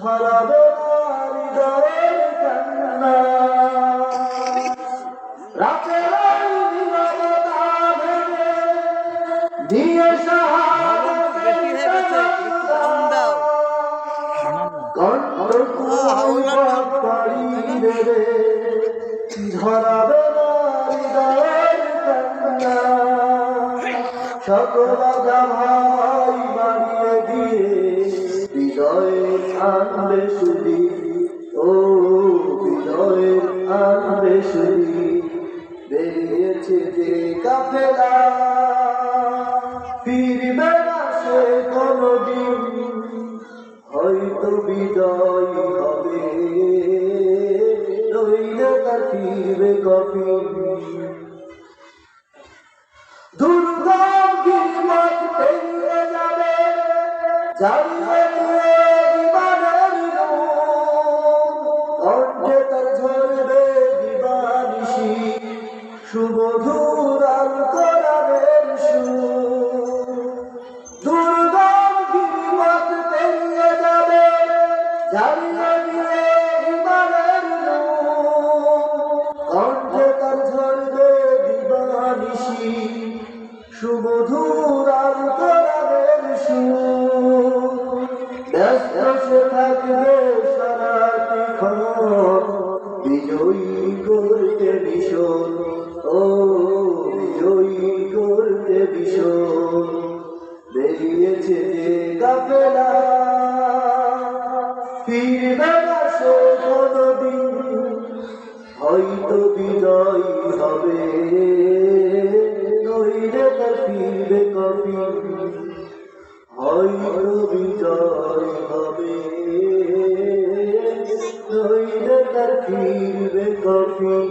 ধরাবে হৃদয়ের কান্না রাতের নীরবতা ভেঙে দিয়ে ধরাবে হৃদয়ের কান্না সকল ভাই বাড়িয়ে দিয়ে বিজয়ের আনবে সুধি ও বিজয়ের আনবে সুধি বেরিয়েছে যে কাফেলা ফিরবে না সে কোনদিন হয়তো বিজয় হবে নইলে তার ফিরবে কফিন দুর্গম গিরিপথ পেরিয়ে যাবে জ্বালিয়ে দিয়ে ইমানের কণ্ঠে তার ঝরবে দিবানিশি সুমধুর আল কোরআনের সুর দুর্গম গিরিপথ পেরিয়ে যাবে জ্বালিয়ে দিয়ে ইমানের কণ্ঠে তার ঝরবে দিবানিশি সুমধুর আল কোরআনের সুর ব্যস্ত সে থাকবে সারাক্ষণ বিজয়ী করতে ভীষণ ও বিজয়ী করতে ভীষণ বেরিয়েছে যে কাফেলা ফিরবে না সে কোনদিন হয়তো বিজয় হবে নইলে তার ফিরবে কফিন হয়তো বিজয় হবে নইলে তার ফিরবে কফিন